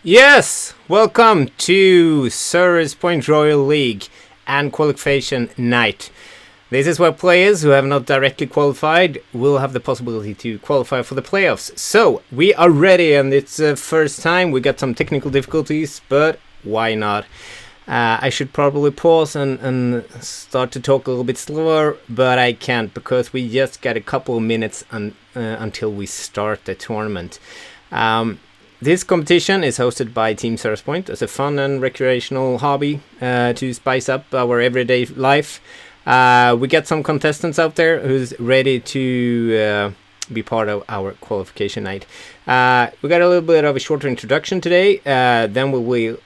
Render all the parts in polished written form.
Yes, welcome to Service Point Royal League and Qualification Night. This is where players who have not directly qualified will have the possibility to qualify for the playoffs. So, we are ready, and it's the first time. We got some technical difficulties, but why not? I should probably pause and start to talk a little bit slower, but I can't because we just got a couple of minutes until we start the tournament. This competition is hosted by Team Service Point as a fun and recreational hobby to spice up our everyday life. We got some contestants out there who's ready to be part of our qualification night. We got a little bit of a shorter introduction today. Then we will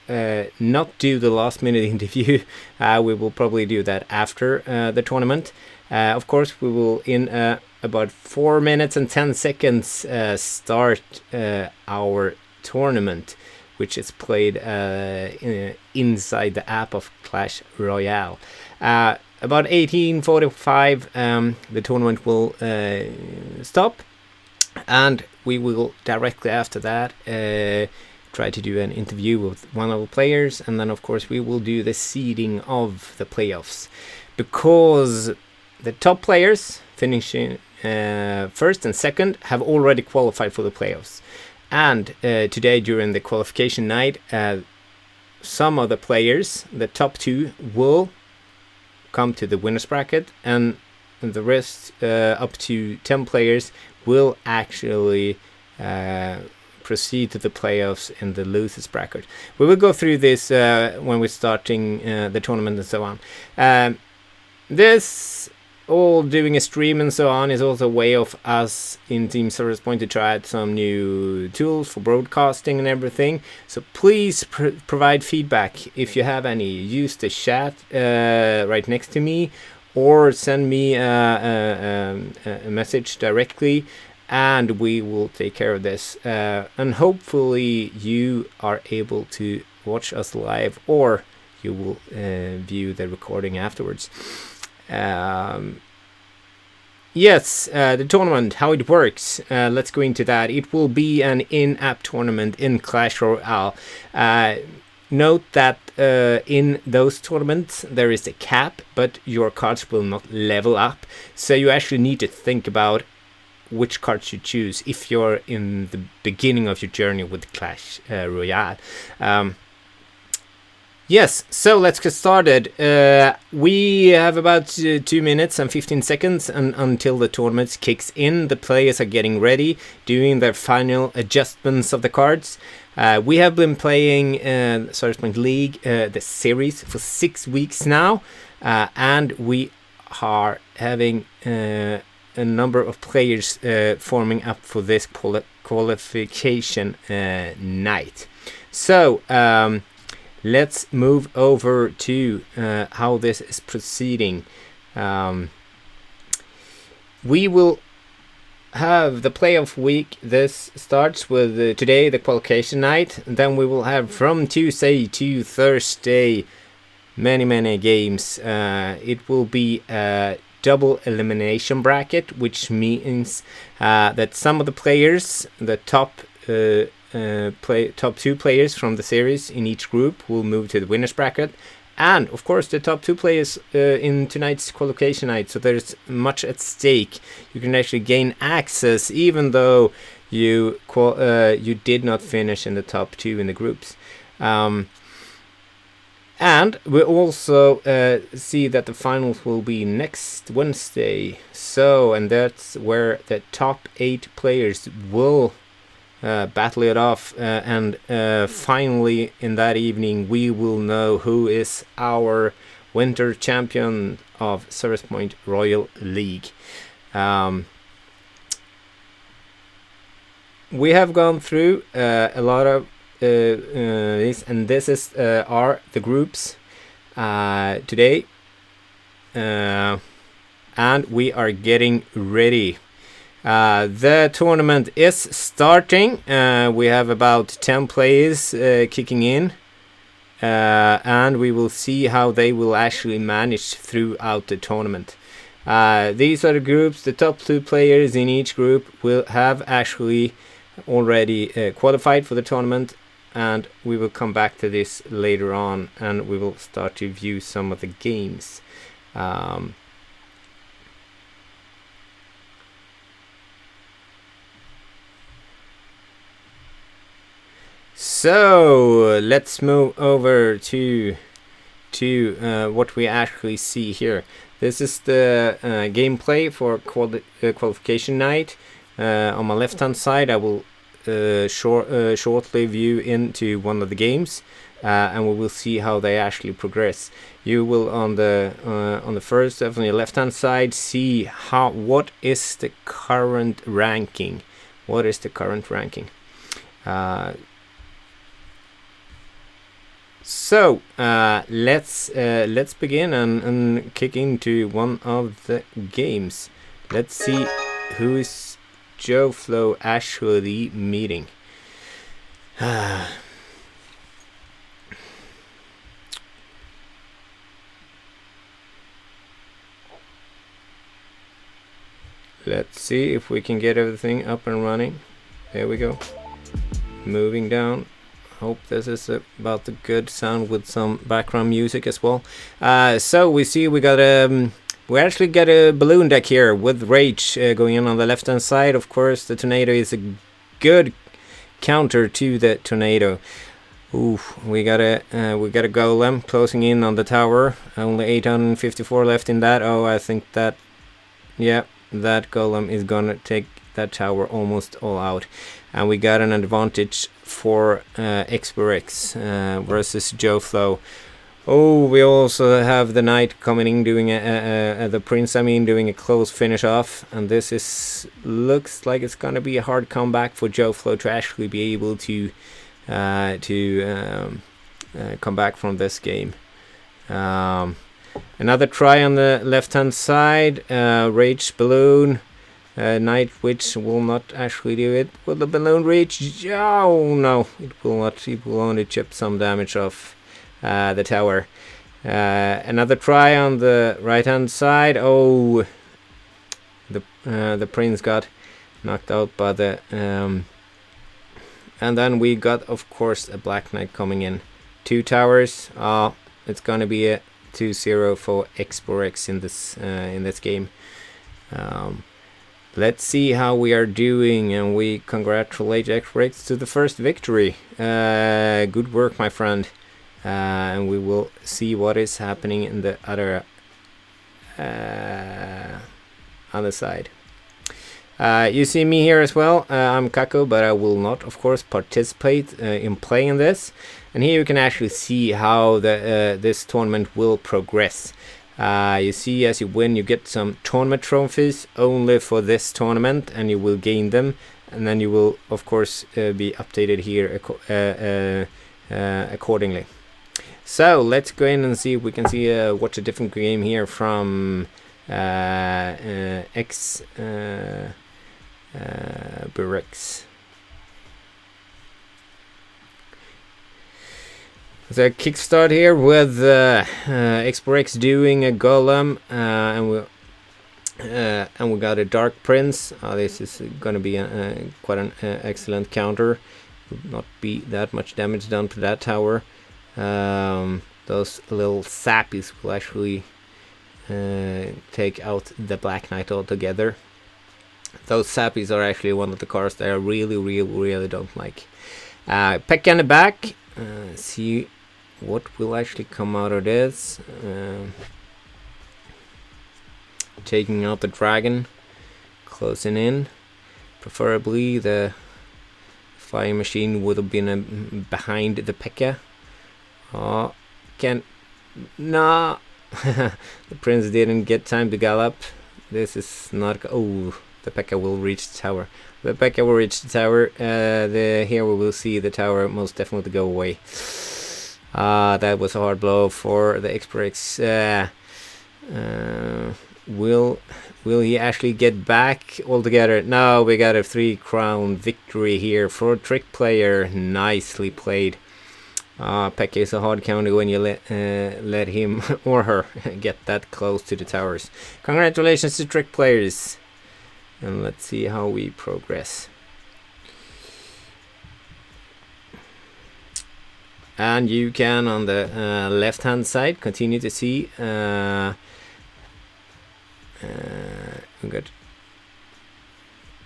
not do the last minute interview. We will probably do that after the tournament. Of course, we will in about 4 minutes and 10 seconds start our tournament, which is played inside the app of Clash Royale. About 18:45 the tournament will stop, and we will directly after that try to do an interview with one of the players, and then of course we will do the seeding of the playoffs, because the top players finishing first and second have already qualified for the playoffs. And today during the qualification night, some of the players, the top two, will come to the winners bracket, and the rest, up to 10 players, will actually proceed to the playoffs in the losers bracket. We will go through this when we're starting the tournament and so on. This all doing a stream and so on is also a way of us in Team Service Point to try out some new tools for broadcasting and everything. So please provide feedback if you have any. Use the chat right next to me, or send me a message directly, and we will take care of this. And hopefully you are able to watch us live, or you will view the recording afterwards. Yes, the tournament, how it works, let's go into that. It will be an in-app tournament in Clash Royale. Note that in those tournaments there is a cap, but your cards will not level up, so you actually need to think about which cards you choose if you're in the beginning of your journey with Clash Royale. Yes, so let's get started. We have about 2 minutes and 15 seconds until the tournament kicks in. The players are getting ready, doing their final adjustments of the cards. We have been playing Service Point League, the series, for 6 weeks now, and we are having a number of players forming up for this qualification night. So, let's move over to how this is proceeding. We will have the playoff week. This starts with today, the qualification night. Then we will have from Tuesday to Thursday many games. It will be a double elimination bracket, which means that some of the players, the top two players from the series in each group, will move to the winners bracket, and of course the top 2 players in tonight's qualification night. So there's much at stake. You can actually gain access even though you did not finish in the top 2 in the groups. And we also see that the finals will be next Wednesday. So, and that's where the top 8 players will battle it off, and finally in that evening we will know who is our winter champion of Service Point Royal League. We have gone through a lot of this, and this is are the groups today, and we are getting ready. The tournament is starting. We have about 10 players kicking in, and we will see how they will actually manage throughout the tournament. These are the groups. The top 2 players in each group will have actually already qualified for the tournament. and we will come back to this later on, and we will start to view some of the games. So let's move over to what we actually see here. This is the gameplay for qualification night. On my left hand side, I will shortly view into one of the games, and we will see how they actually progress. You will on the first, on your left hand side, see what is the current ranking. What is the current ranking? So let's begin and kick into one of the games. Let's see who is Joe Flo actually meeting. Let's see if we can get everything up and running. There we go. Moving down. Hope this is about the good sound with some background music as well. So we see we actually got a balloon deck here with Rage going in on the left hand side. Of course, the Tornado is a good counter to the Tornado. Ooh, we got a Golem closing in on the tower. Only 854 left in that. Oh, I think that, yeah, that Golem is gonna take that tower almost all out, and we got an advantage for X4X versus Joe Flo. Oh, we also have the Knight coming in doing the Prince, doing a close finish off, and this looks like it's gonna be a hard comeback for Joe Flo to actually be able to come back from this game. Another try on the left hand side, Rage Balloon. Night Witch will not actually do it. Will the balloon reach? Oh no, it will not. It will only chip some damage off the tower. Another try on the right hand side. Oh, the Prince got knocked out by the and then we got, of course, a Black Knight coming in. 2 towers. It's gonna be a 2-0 for X4X in this game. Let's see how we are doing, and we congratulate X4X to the first victory. Good work, my friend. And we will see what is happening in the other side. You see me here as well. I'm Kako, but I will not, of course, participate in playing this. And here you can actually see how this tournament will progress. You see, as you win, you get some tournament trophies only for this tournament, and you will gain them, and then you will, of course, be updated here accordingly. So let's go in and see if we can see watch a different game here from X4X. The kickstart here with X4X doing a Golem, and we got a Dark Prince. This is gonna be quite an excellent counter. Would not be that much damage done to that tower. Those little sappies will actually take out the Black Knight altogether. Those sappies are actually one of the cards that I really don't like. Peck in the back. See what will actually come out of this. Taking out the dragon, closing in. Preferably the fire machine would have been behind the Pekka. Oh, no. The Prince didn't get time to gallop. This is not. Oh, the Pekka will reach the tower. The Pekka will reach the tower. Here we will see the tower most definitely go away. That was a hard blow for the X4X. Will he actually get back altogether? No, we got a 3-crown victory here for a Trick Player. Nicely played. Pekka is a hard counter when you let him or her get that close to the towers. Congratulations to Trick Players. And let's see how we progress. And you can, on the left hand side, continue to see we got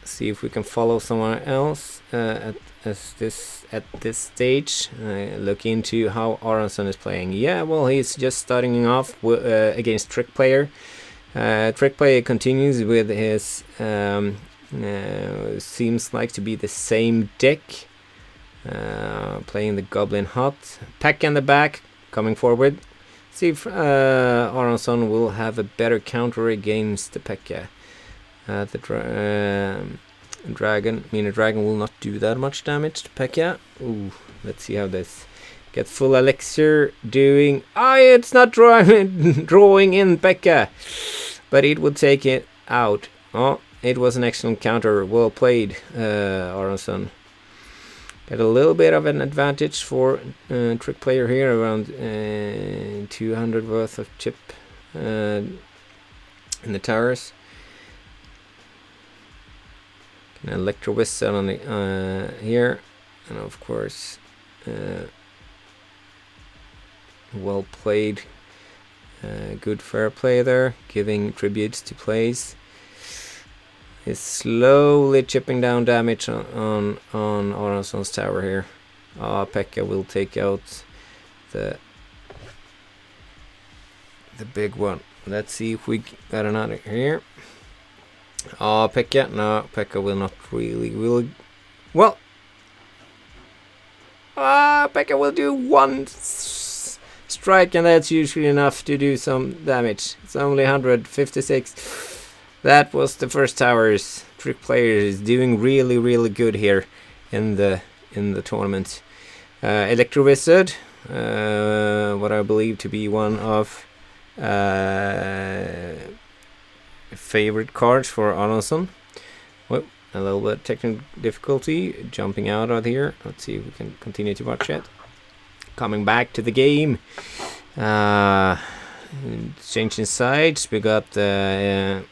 see if we can follow someone else at this stage. Look into how Aronson is playing. Yeah, well, he's just starting off against Trick Player. Trick Player continues with his seems like to be the same deck, playing the Goblin Hut. Pack in the back, coming forward. See if Aronson will have a better counter against the Pekka. The Dragon will not do that much damage to Pekka. Ooh, let's see how this get full elixir doing. It's not drawing in Pekka, but it would take it out. Oh, it was an excellent counter. Well played, Aronson. Got a little bit of an advantage for Trick Player here, around 200 worth of chip in the towers. An Electro Whistle on the here, and of course, well played. Good fair play there, giving tributes to plays. Is slowly chipping down damage on Aronson's tower here. Pekka will take out the big one. Let's see if we got another here. Pekka. No, Pekka will not really. Well, Pekka will do one strike, and that's usually enough to do some damage. It's only 156. That was the first towers. Trick Player is doing really good here in the tournament. Electro Wizard, what I believe to be one of favorite cards for Aronson. Well, a little bit technical difficulty jumping out of here. Let's see if we can continue to watch it. Coming back to the game. Changing sides. We got the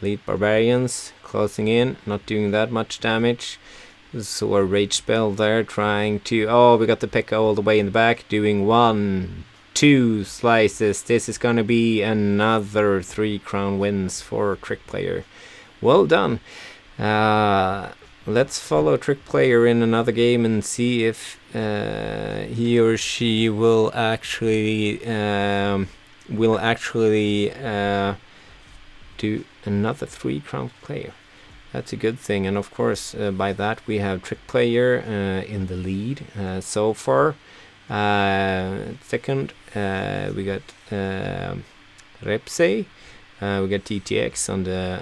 Elite Barbarians closing in, not doing that much damage. So a rage spell there, trying to. We got the Pekka all the way in the back, doing 1, 2 slices. This is gonna be another 3 crown wins for Trick Player. Well done. Let's follow Trick Player in another game and see if he or she will actually do another 3 crown player. That's a good thing, and of course by that we have Trick Player in the lead so far. Second, we got Repsey, we got TTX on the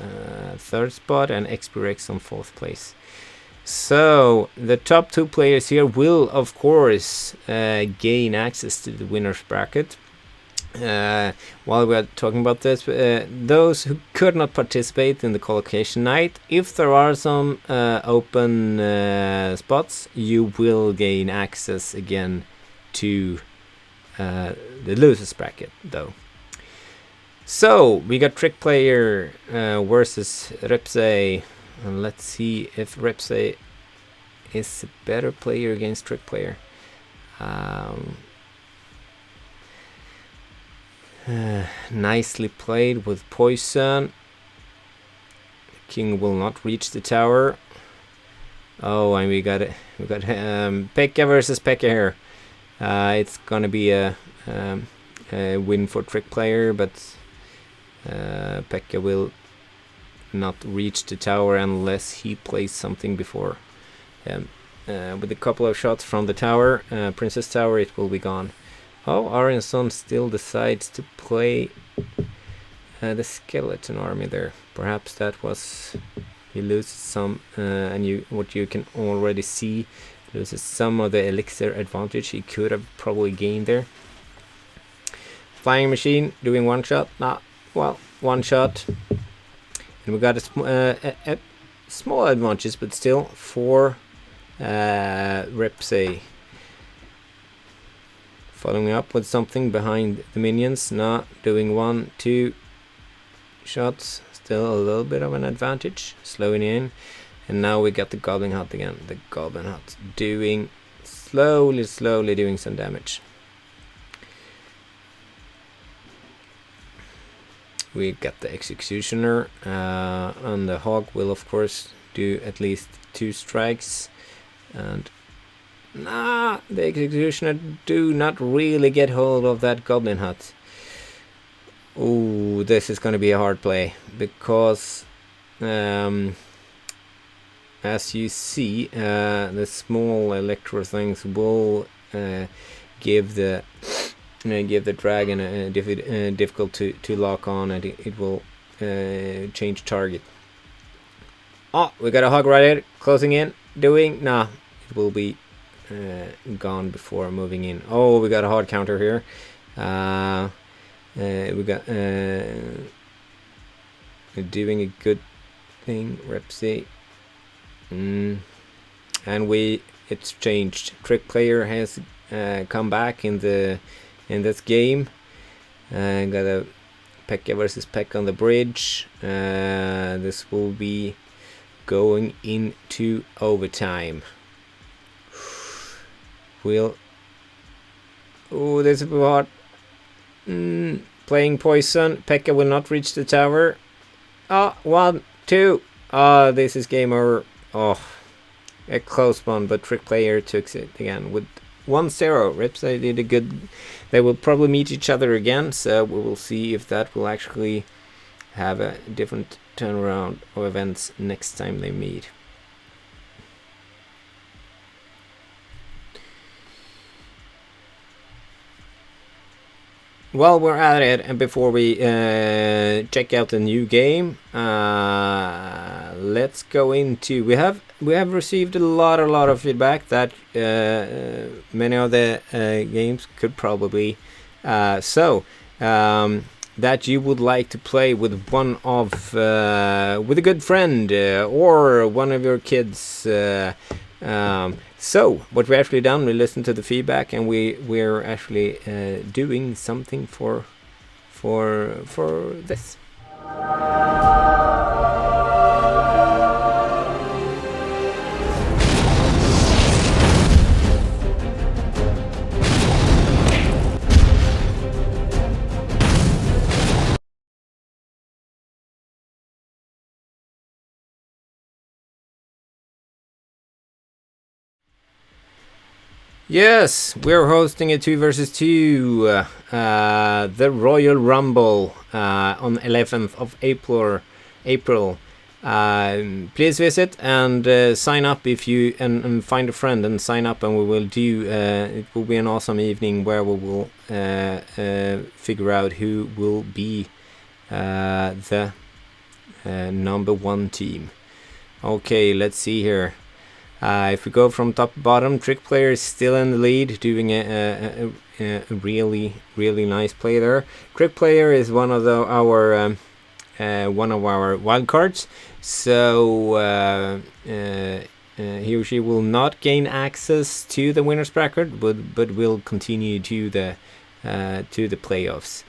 third spot, and Xpurex on 4th place. So the top 2 players here will of course gain access to the winner's bracket. While we are talking about this, those who could not participate in the qualification night, if there are some open spots, you will gain access again to the losers bracket though. So we got Trick Player versus Repsey, and let's see if Repsey is a better player against Trick Player. Nicely played with poison. King will not reach the tower. And we got Pekka versus Pekka here. It's gonna be a win for Trick Player, but Pekka will not reach the tower unless he plays something before. With a couple of shots from the tower, Princess Tower, it will be gone. Aronson still decides to play the skeleton army there. Perhaps that was, he loses some, and what you can already see, loses some of the elixir advantage he could have probably gained there. Flying Machine doing one shot, one shot, and we got a small advantage, but still for Repsey. Following up with something behind the minions, not doing 1, 2 shots, still a little bit of an advantage, slowing in, and now we got the Goblin Hut again. The Goblin Hut doing slowly doing some damage. We got the Executioner, and the Hog will of course do at least 2 strikes, and the Executioner do not really get hold of that Goblin Hut. Ooh, this is gonna be a hard play, because as you see, the small electro things will give the dragon difficult to lock on, and it will change target. Oh, we got a Hog Rider closing in, it will be gone before moving in. Oh, we got a hard counter here. We got doing a good thing, Repsy. And it's changed. Trick Player has come back in this game. Got a Pekka versus Pekka on the bridge. This will be going into overtime. This is hard. Playing poison. Pekka will not reach the tower. 1, 2. This is game over. A close one, but Trick Player took it again with 1-0. Ripside did a good. They will probably meet each other again, so we will see if that will actually have a different turnaround of events next time they meet. While we're at it, and before we check out the new game, let's go into. We have received a lot of feedback that many of the games could probably that you would like to play with with a good friend or one of your kids. So what we actually done, we listened to the feedback, and we're actually doing something for this. Yes, we're hosting a 2 versus 2, the Royal Rumble on 11th of April. Please visit and sign up if you and find a friend and sign up, and we will do. It will be an awesome evening where we will figure out who will be the number 1 team. Okay, let's see here. If we go from top to bottom, Trick Player is still in the lead, doing a really nice play there. Trick Player is one of our wild cards, so he or she will not gain access to the winners bracket, but will continue to the playoffs.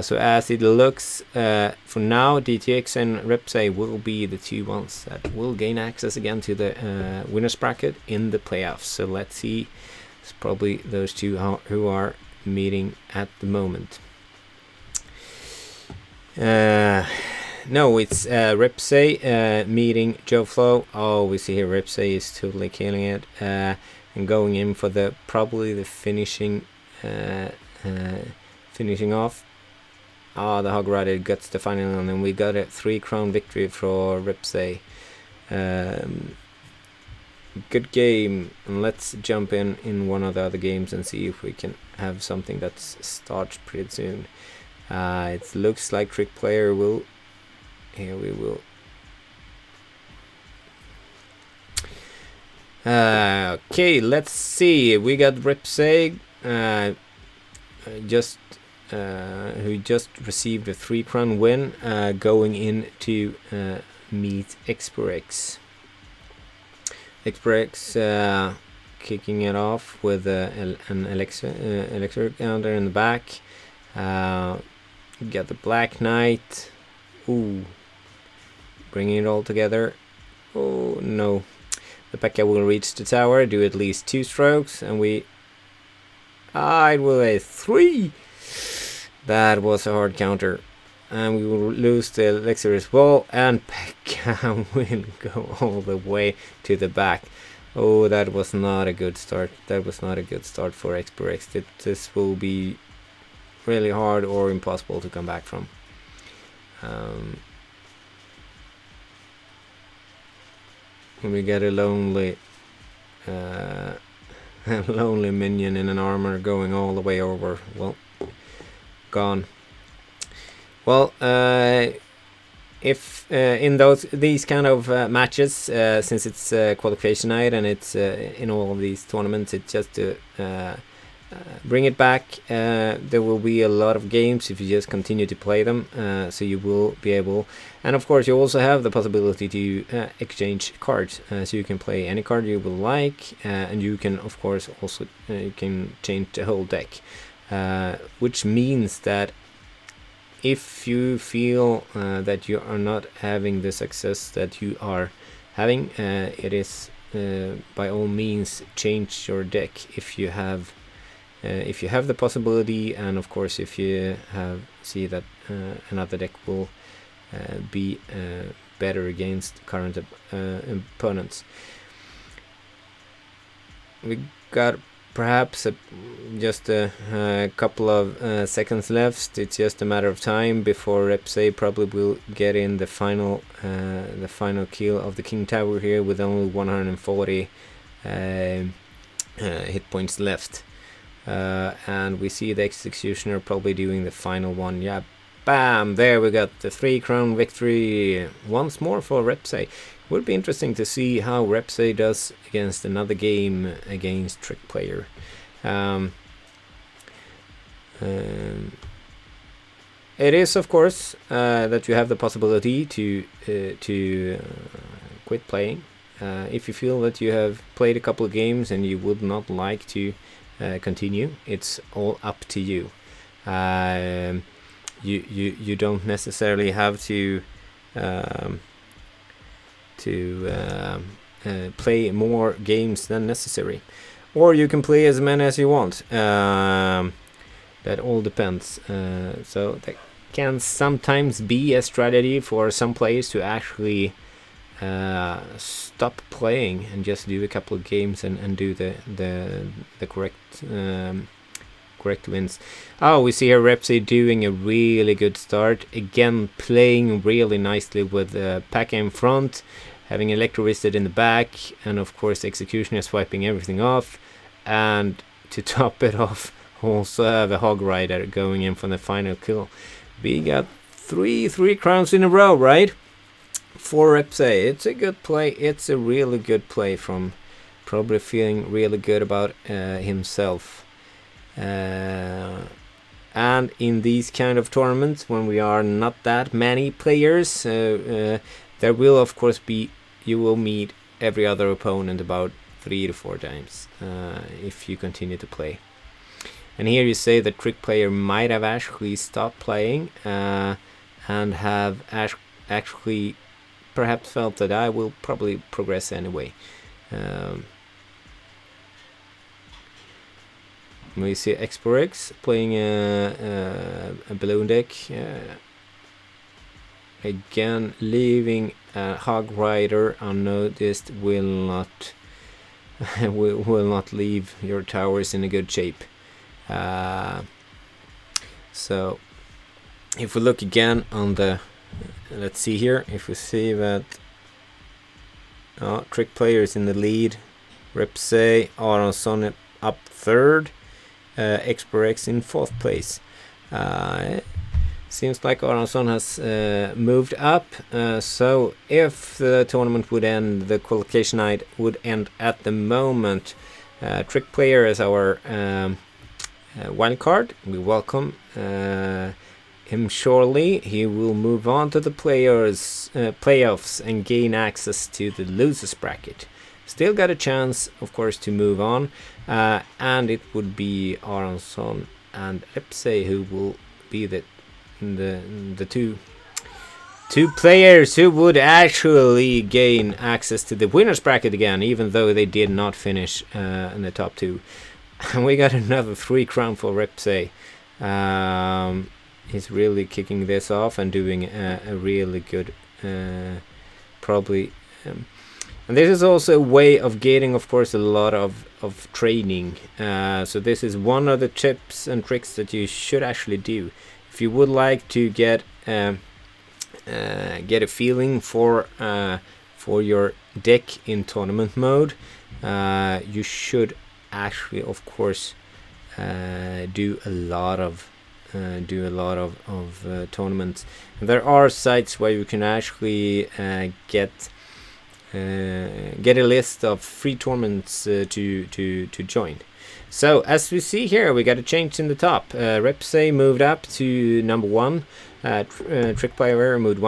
So as it looks for now, DTX and Repsay will be the 2 ones that will gain access again to the winners bracket in the playoffs. So let's see. It's probably those 2 who are meeting at the moment. No, it's Repsay meeting Joe Flo. Oh, we see here Repsay is totally killing it and going in for probably the finishing off. The Hog Rider gets the final, and then we got a 3-crown victory for Repsay. Good game, and let's jump in one of the other games and see if we can have something that starts pretty soon. It looks like Trick Player will. Here we will. Okay, let's see. We got Repsay. Who just received a 3-crown win, going in to meet Xperex. Xperex kicking it off with an electric counter in the back. Got the Black Knight. Ooh, bringing it all together. Oh no, The Pekka will reach the tower, do at least 2 strokes, and we... it will a 3! That was a hard counter. And we will lose the elixir as well, and Pekka will go all the way to the back. Oh, that was not a good start. That was not a good start for X. This will be really hard or impossible to come back from. We get a lonely minion in an armor going all the way over. Well, gone. Well, if in these kind of matches, since it's qualification night and it's in all of these tournaments, it's just to bring it back. There will be a lot of games if you just continue to play them, so you will be able, and of course you also have the possibility to exchange cards, so you can play any card you will like, and you can of course also you can change the whole deck, which means that if you feel that you are not having the success that you are having, it is by all means change your deck if you have the possibility, and of course if you see that another deck will be better against current opponents. We got perhaps just a couple of seconds left. It's just a matter of time before Repsay probably will get in the final kill of the King Tower here with only 140 hit points left. And we see the Executioner probably doing the final one. Yeah, bam! There we got the 3-crown victory once more for Repsay. Would be interesting to see how Repsay does against another game against Trick Player. It is of course that you have the possibility to quit playing if you feel that you have played a couple of games and you would not like to continue. It's all up to you. You don't necessarily have to play more games than necessary, or you can play as many as you want. That all depends. So that can sometimes be a strategy for some players to actually stop playing and just do a couple of games and do the correct wins. Oh, we see here Repsay doing a really good start again, playing really nicely with Pekka in front, having Electro Wizard in the back, and of course Executioner swiping everything off, and to top it off also have a Hog Rider going in for the final kill. We got three crowns in a row, right? For Repsay. It's a good play. It's a really good play from probably feeling really good about himself. And in these kind of tournaments, when we are not that many players, there will of course be, you will meet every other opponent about 3 to 4 times if you continue to play. And here you say the Trick Player might have actually stopped playing and have actually perhaps felt that I will probably progress anyway. We see X playing a balloon deck. Again, leaving Hog Rider unnoticed will not will not leave your towers in a good shape. So if we look again on the, let's see here, if we see that Trick Player is in the lead, Repsay, Aronsson up third, X in fourth place. Seems like Aronsson has moved up, so if the tournament would end, the qualification night would end at the moment. Trick Player is our wild card. We welcome him surely. He will move on to the playoffs and gain access to the losers bracket. Still got a chance, of course, to move on, and it would be Aronsson and Repsay who will be the 2 players who would actually gain access to the winner's bracket again, even though they did not finish in the top 2. And we got another 3 crown for Repsay. He's really kicking this off and doing a really good, probably. And this is also a way of getting, of course, a lot of training. So this is one of the tips and tricks that you should actually do. If you would like to get a feeling for your deck in tournament mode, you should actually, of course, do a lot of tournaments. And there are sites where you can actually get a list of free tournaments to join. So as we see here, we got a change in the top. Repsay moved up to number 1. Trick Player moved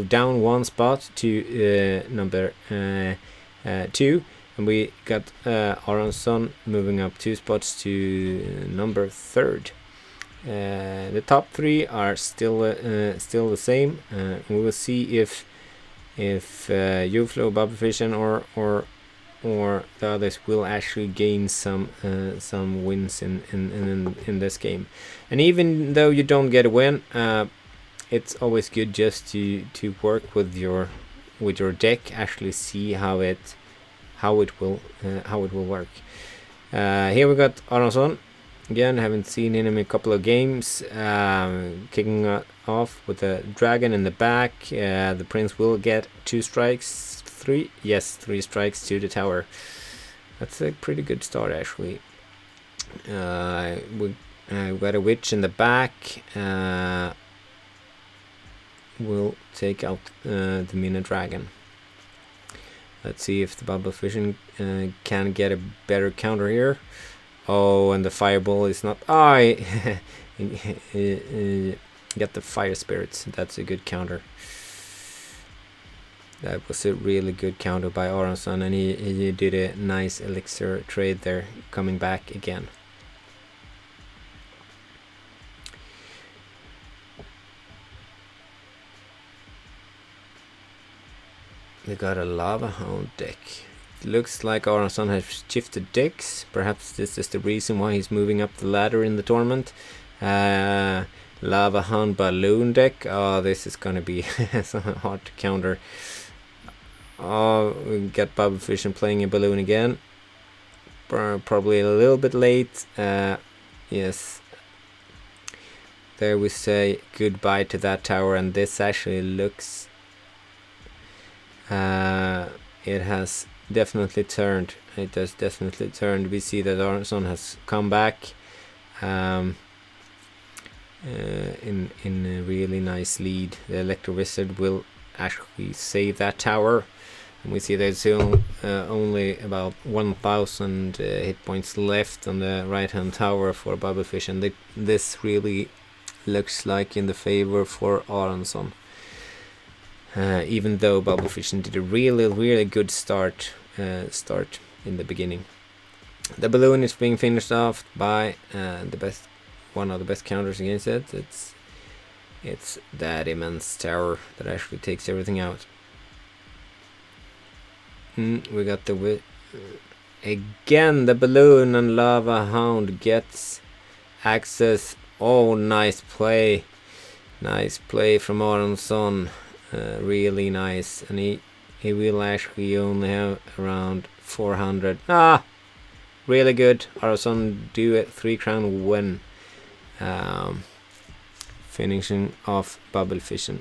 down 1 spot to number 2, and we got Aronson moving up 2 spots to number 3rd. The top 3 are still the same. We will see if Uflo, Bubblefish, or the others will actually gain some wins in this game. And even though you don't get a win, it's always good just to work with your deck, actually see how it will work. Here we got Aronson. Again, haven't seen him in a couple of games. Kicking off with a dragon in the back. The prince will get 2 strikes. 3? Yes, 3 strikes to the tower. That's a pretty good start, actually. We got a witch in the back. We'll take out the Mina dragon. Let's see if the Bubblefish can get a better counter here. Oh, and the fireball is not. I got the fire spirits. That's a good counter. That was a really good counter by Aronson, and he did a nice elixir trade there, coming back again. We got a Lava Hound deck. Looks like Aronson has shifted decks. Perhaps this is the reason why he's moving up the ladder in the tournament. Lava Hound Balloon deck. Oh, this is gonna be so hard to counter. Oh, we got Bubblefish playing a balloon again. Probably a little bit late. Yes. There we say goodbye to that tower, and this actually looks. It has definitely turned. It has definitely turned. We see that Aronson has come back in a really nice lead. The Electro Wizard will actually save that tower, and we see there's only about 1,000 hit points left on the right hand tower for Bubblefish, and this really looks like in the favor for Aronson. Even though Bubblefish did a really good start in the beginning. The balloon is being finished off by one of the best counters against it. It's that immense tower that actually takes everything out. We got again the balloon, and Lava Hound gets access. Oh, nice play from Aronson. Really nice, and he will actually only have around 400. Really good. Aronson do a 3 crown win, finishing off Bubblefish.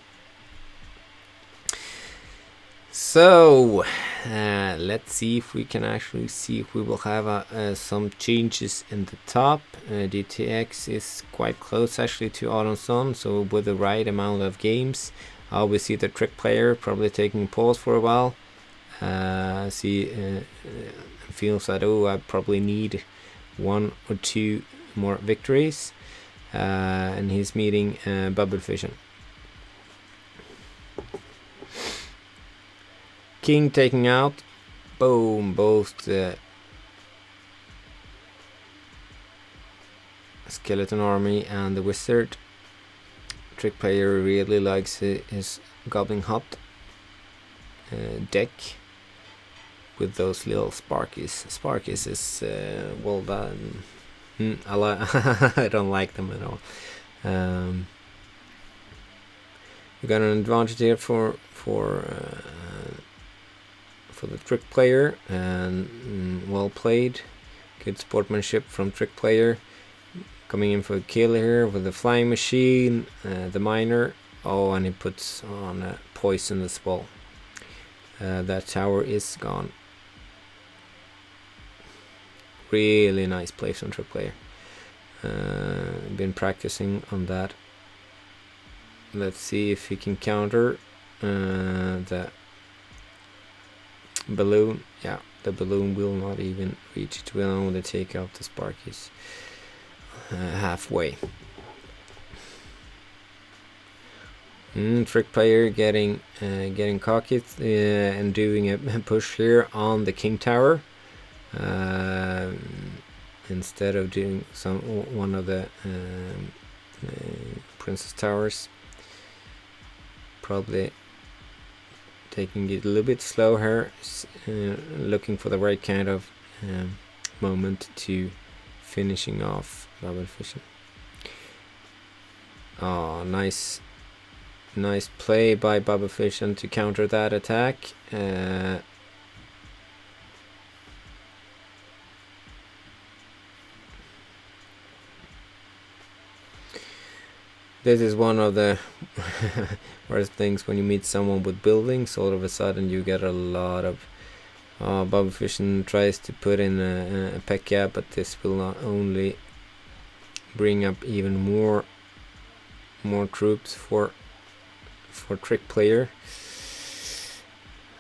So let's see if we can actually see if we will have some changes in the top. DTX is quite close actually to Aronson, so with the right amount of games. We see the Trick Player probably taking pause for a while. Feels that I probably need 1 or 2 more victories, and he's meeting Bubblefish. King taking out, boom, both the Skeleton Army and the Wizard. trick player really likes his Goblin Hut deck with those little Sparkies. Sparkies is well done. I don't like them at all. We got an advantage here for the trick player, and well played. Good sportsmanship from trick player. Coming in for a kill here with the flying machine, the miner. Oh, and he puts on a poisonous ball. That tower is gone. Really nice play from trick player. Been practicing on that. Let's see if he can counter the balloon. Yeah, the balloon will not even reach. It will only take out the Sparkies halfway. Trick player getting cocky and doing a push here on the king tower instead of doing one of the princess towers. Probably taking it a little bit slow here, looking for the right kind of moment to finishing off bubble fishing. Oh, nice play by Bubble Fission to counter that attack. This is one of the worst things when you meet someone with buildings. All of a sudden you get a lot of Bubble Fission tries to put in a P.E.K.K.A, but this will not only bring up even more troops for trick player.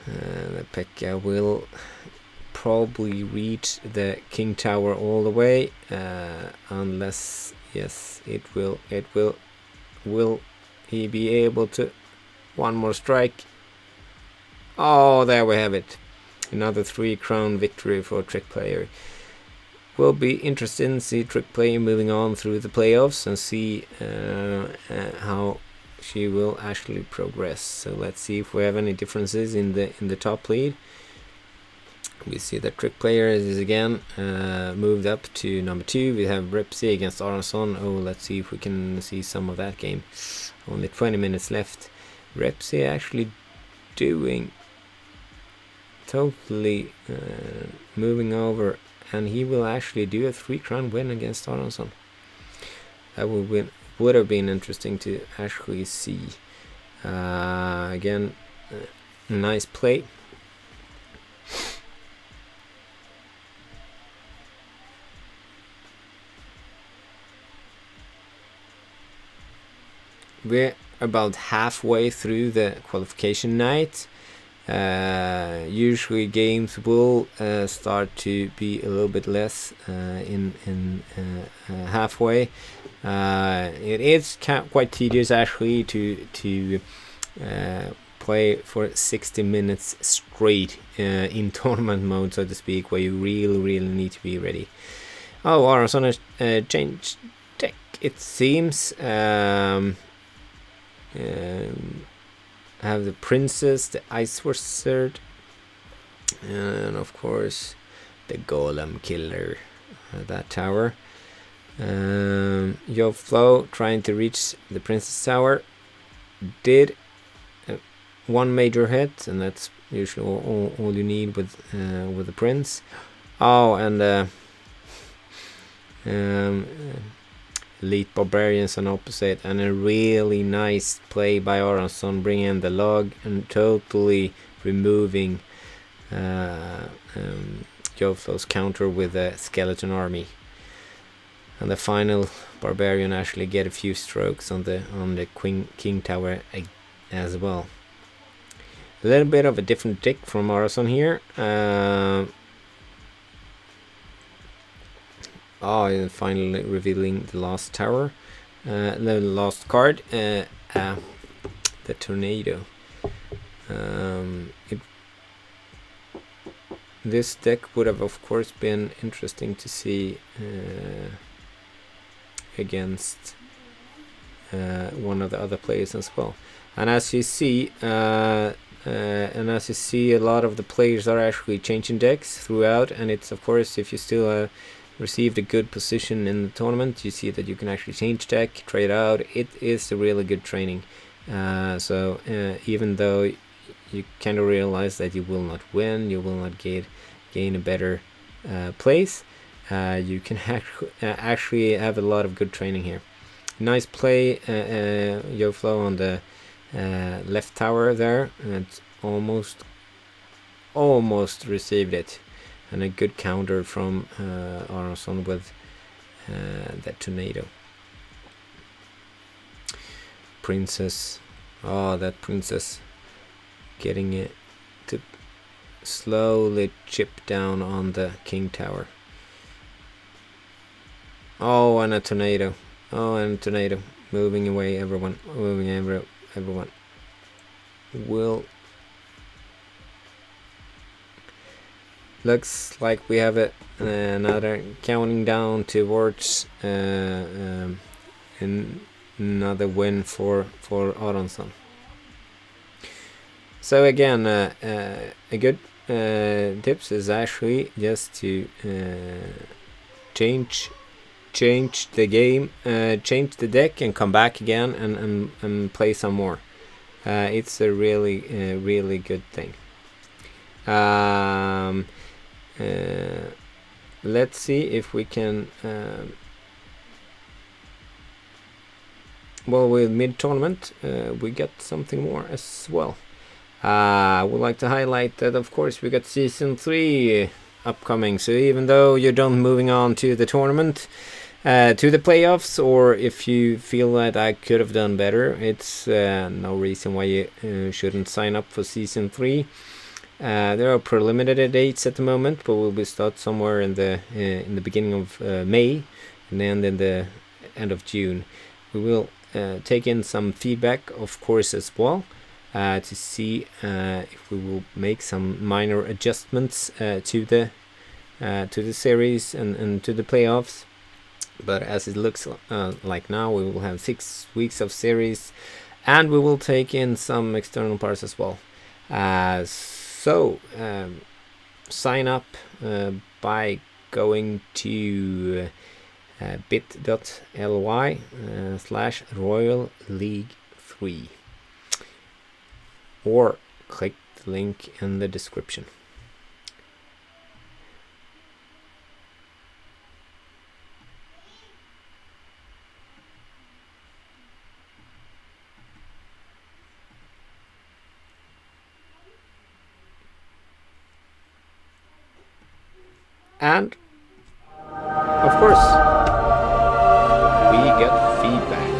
The P.E.K.K.A will probably reach the king tower all the way, unless, yes, it will. Will he be able to? One more strike. Oh, there we have it. Another 3-crown victory for trick player. Will be interesting to see trick player moving on through the playoffs and see how she will actually progress. So let's see if we have any differences in the top lead. We see that trick player is again moved up to number 2. We have Ripsy against Aronson. Oh, let's see if we can see some of that game. Only 20 minutes left. Ripsy actually doing totally moving over, and he will actually do a 3-crown win against Aronson. That would have been interesting to actually see. Again, nice play. We're about halfway through the qualification night. Usually games will start to be a little bit less in halfway. It is quite tedious actually to play for 60 minutes straight in tournament mode, so to speak, where you really need to be ready. Oh, Aronson has changed deck, it seems. Have the princess, the ice wizard, and of course the golem killer, that tower. Yo Flo trying to reach the princess tower, did one major hit, and that's usually all you need with the prince. Oh, and elite barbarians on opposite, and a really nice play by Aronson, bringing in the log and totally removing Joflo's counter with a skeleton army. And the final barbarian actually get a few strokes on the king tower as well. A little bit of a different deck from Aronson here. And finally revealing the last tower, the last card, the tornado. This deck would have of course been interesting to see against one of the other players as well. And as you see, a lot of the players are actually changing decks throughout, and it's, of course, if you still received a good position in the tournament, you see that you can actually change deck, trade out. It is a really good training. So even though you kind of realize that you will not win, you will not gain a better place, you can actually have a lot of good training here. Nice play, YoFlo on the left tower there, and almost received it, and a good counter from Aronsson with that tornado. Princess, that princess getting it to slowly chip down on the king tower. And a tornado. Moving away everyone. Everyone. Looks like we have another counting down towards another win for Aronsson. So again, a good tips is actually just to change the game, change the deck, and come back again and play some more. It's a really good thing. Let's see if we can. With mid-tournament, we got something more as well. I would like to highlight that, of course, we got Season 3 upcoming. So even though you're done moving on to the tournament, to the playoffs, or if you feel that I could have done better, it's no reason why you shouldn't sign up for Season 3. There are preliminary dates at the moment, but we'll be start somewhere in the beginning of May and then in the end of June. We will take in some feedback, of course, as well, to see if we will make some minor adjustments to the series and to the playoffs. But as it looks like now, we will have 6 weeks of series, and we will take in some external parts as well. So sign up by going to bit.ly/Royal League 3 or click the link in the description. And of course, we get feedback.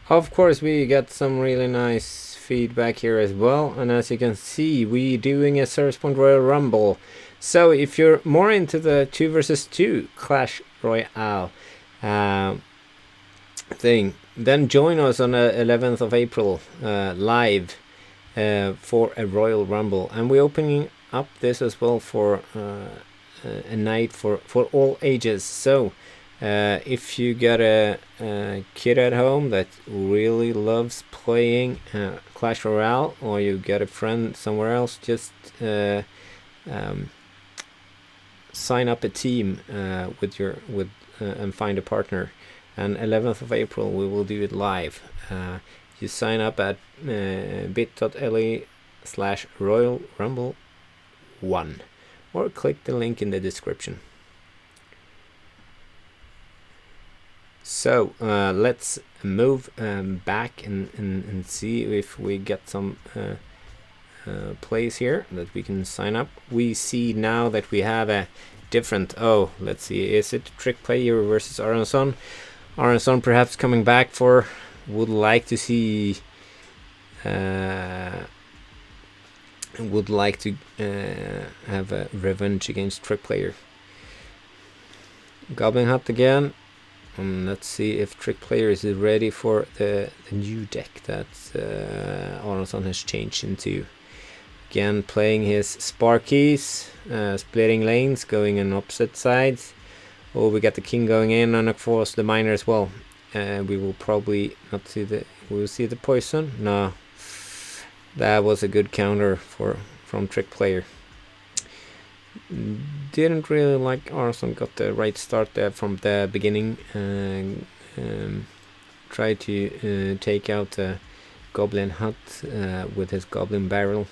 Of course, we got some really nice feedback here as well, and as you can see, we doing a Service Point Royal Rumble. So if you're more into the 2 versus 2 Clash Royale thing, then join us on the 11th of April live for a Royal Rumble, and we're opening up this as well for a night for all ages. So if you got a kid at home that really loves playing Clash Royale, or you got a friend somewhere else, just sign up a team and find a partner. And 11th of April we will do it live. You sign up at bit.ly/Royal Rumble 1 or click the link in the description. So let's move back and see if we get some plays here that we can sign up. We see now that we have a different, let's see, is it trick player versus Aronsson? Aronsson perhaps coming back would like to see would like to have a revenge against Trick Player. Goblin Hut again. Let's see if Trick Player is ready for the new deck that Aronsson has changed into. Again, playing his Sparkies, splitting lanes, going on opposite sides. Oh, we got the king going in, and of course the miner as well. We will probably not see the. We'll see the poison. No, that was a good counter from Trick Player. Didn't really like Aronsson. Got the right start there from the beginning. Tried to take out the Goblin Hut with his Goblin Barrel.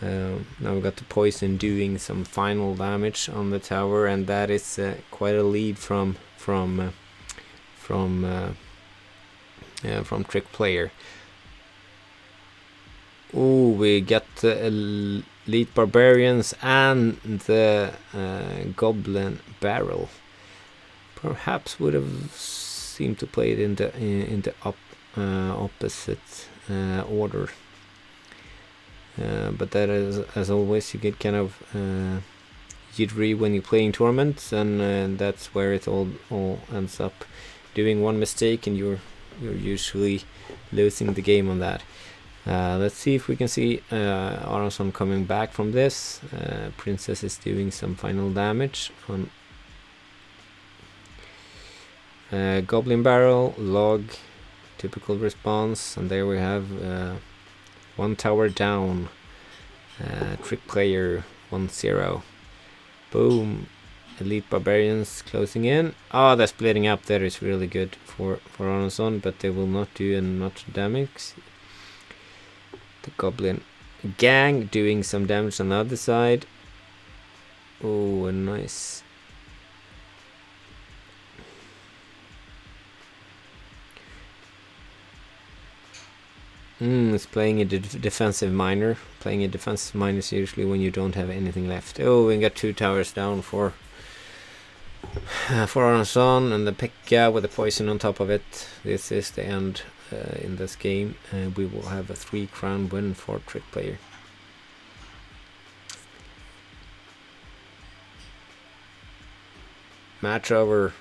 Now we got the poison doing some final damage on the tower, and that is quite a lead from Trick Player. Oh, we got the Elite Barbarians and the Goblin Barrel. Perhaps would have seemed to play it in the opposite order. But that is, as always, you get kind of jittery when you're playing tournaments, and that's where it all ends up. Doing one mistake and you're usually losing the game on that. Let's see if we can see Aronsson coming back from this. Princess is doing some final damage on Goblin Barrel, Log, typical response, and there we have one tower down. Trick Player 1-0. Boom. Elite Barbarians closing in. Oh, the splitting up there is really good for Aronsson, but they will not do much damage. The Goblin Gang doing some damage on the other side. Oh, a nice. It's playing a defensive miner. Playing a defensive miner is usually when you don't have anything left. Oh, we got 2 towers down for Aronsson, and the Pekka with the poison on top of it. This is the end in this game. We will have a 3-crown win for Trick Player. Match over.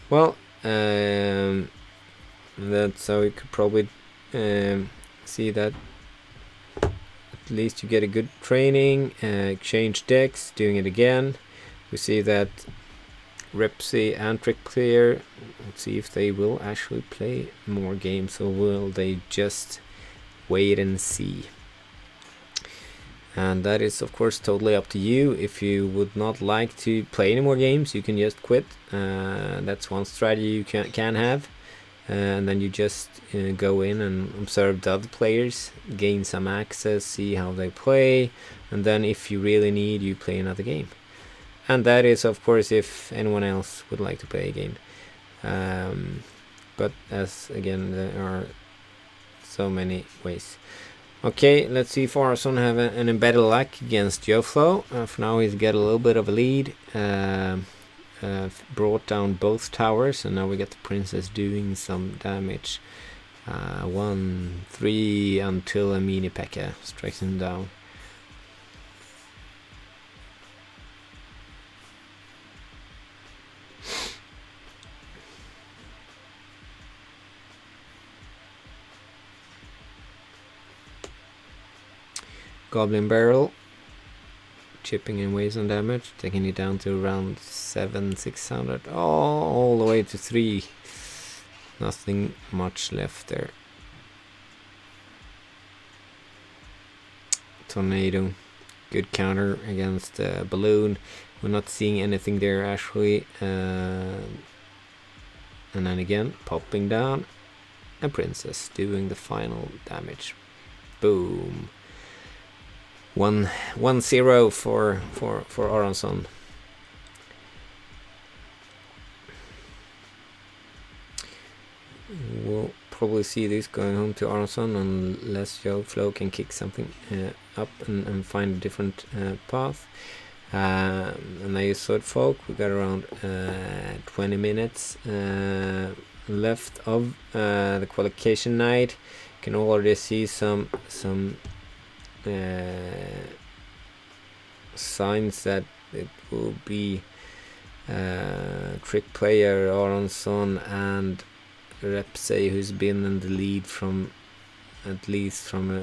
Well, that's how we could probably see that at least you get a good training. Exchange decks, doing it again. We see that Repsy and Trick Player, let's see if they will actually play more games, or will they just wait and see. And that is of course totally up to you. If you would not like to play any more games, you can just quit. That's one strategy you can have. And then you just go in and observe the other players, gain some access, see how they play, and then if you really need, you play another game. And that is of course if anyone else would like to play a game. But as again, there are so many ways. Okay, let's see if Aronsson have an embedded luck against Joflo. For now he's got a little bit of a lead. Brought down both towers, and now we get the princess doing some damage. 1-3 until a mini Pekka strikes him down. Goblin Barrel chipping in ways on damage, taking it down to around 600, all the way to 3. Nothing much left there. Tornado, good counter against Balloon. We're not seeing anything there actually. And then again, popping down, and Princess doing the final damage. Boom. 1-0 for Aronsson. We'll probably see this going home to Aronsson unless Joflo can kick something up and find a different path. And I use Sword Folk. We got around 20 minutes left of the qualification night. You can already see some signs that it will be trick player Aronsson and Repsey, who's been in the lead from at least from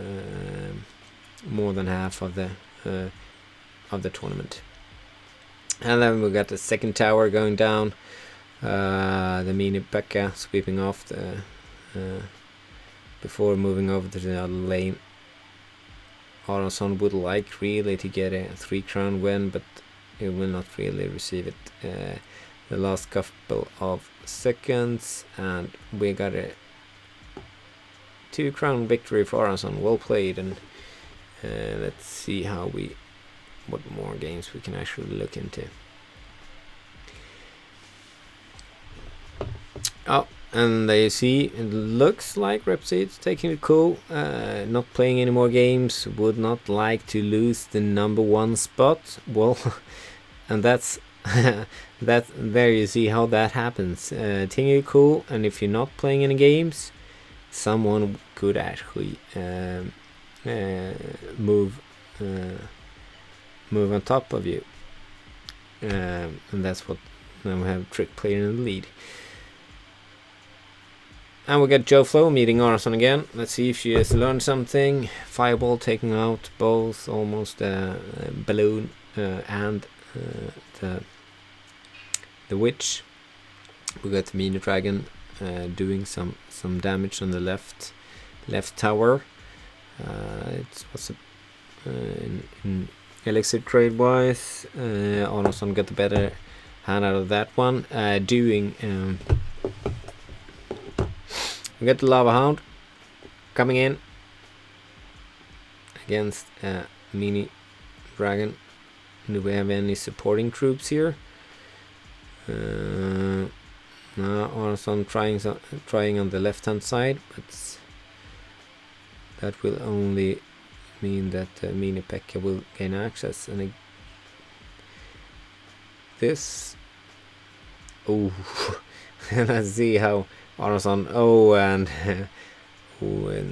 more than half of the tournament. And then we got the second tower going down. The mini Pekka sweeping off the before moving over to the other lane. Aronsson would like really to get a 3 crown win, but he will not really receive it. The last couple of seconds, and we got a 2 crown victory for Aronsson. Well played, and let's see what more games we can actually look into. Oh, and there you see, it looks like Repsey taking it cool, not playing any more games, would not like to lose the number 1 spot. Well, and that's that. There you see how that happens. Taking it cool, and if you're not playing any games, someone could actually move on top of you, and that's what. Now we have trick player in the lead. And we got Joe Flo meeting Aronsson again. Let's see if she has learned something. Fireball taking out both almost balloon and the witch. We got the mini dragon doing some damage on the left tower. It's what's in elixir trade wise. Aronsson got the better hand out of that one. We got the Lava Hound coming in against mini dragon. Do we have any supporting troops here? No, Aronsson trying on the left hand side, but that will only mean that mini Pekka will gain access. And this, oh, let's see how Aronsson. Oh, and